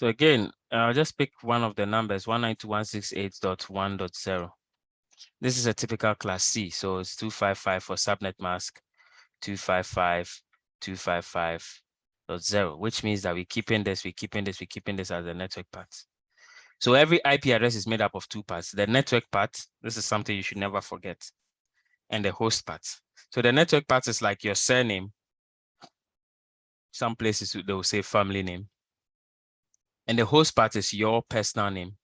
So again, I'll just pick one of the numbers, 192.168.1.0. This is a typical class C. So it's 255 for subnet mask, 255.255.0, which means that we're keeping this as the network part. So every IP address is made up of two parts. The network part, this is something you should never forget, and the host part. So the network part is like your surname. Some places they will say family name. And the host part is your personal name.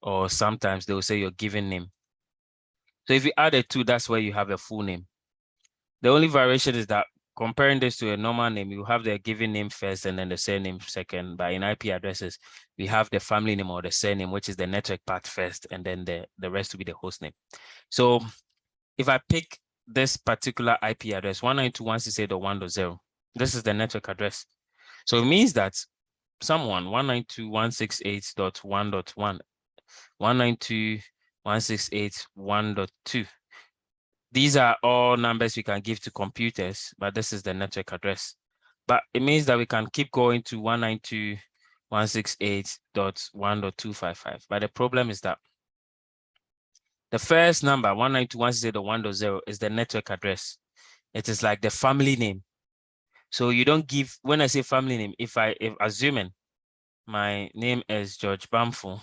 Or sometimes they will say your given name. So if you add a two, that's where you have a full name. The only variation is that comparing this to a normal name, you have the given name first and then the surname second. But in IP addresses, we have the family name or the surname, which is the network part first, and then the rest will be the host name. So if I pick this particular IP address, 192.168.1.0, this is the network address. So it means that someone 192.168.1.1, 192.168.1.2. These are all numbers we can give to computers, but this is the network address. But it means that we can keep going to 192.168.1.255. But the problem is that the first number, 192.168.1.0, is the network address. It is like the family name. So you don't give, when I say family name, if assuming my name is George Bamfo,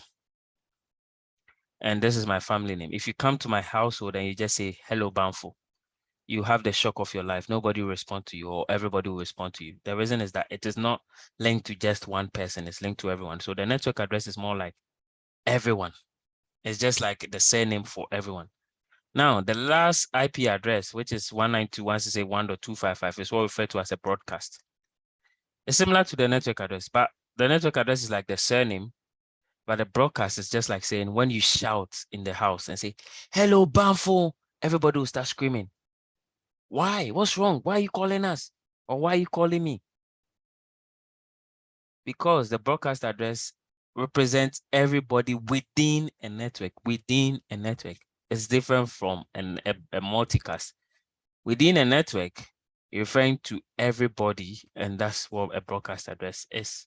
and this is my family name. If you come to my household and you just say, hello, Bamfo, you have the shock of your life. Nobody will respond to you, or everybody will respond to you. The reason is that it is not linked to just one person. It's linked to everyone. So the network address is more like everyone. It's just like the surname for everyone. Now, the last IP address, which is 192.168.1.255, is what we refer to as a broadcast. It's similar to the network address, but the network address is like the surname, but the broadcast is just like saying when you shout in the house and say, hello, Bamfo, everybody will start screaming. Why? What's wrong? Why are you calling us? Or why are you calling me? Because the broadcast address represents everybody within a network. Within a network. It's different from a multicast. Within a network, you're referring to everybody, and that's what a broadcast address is.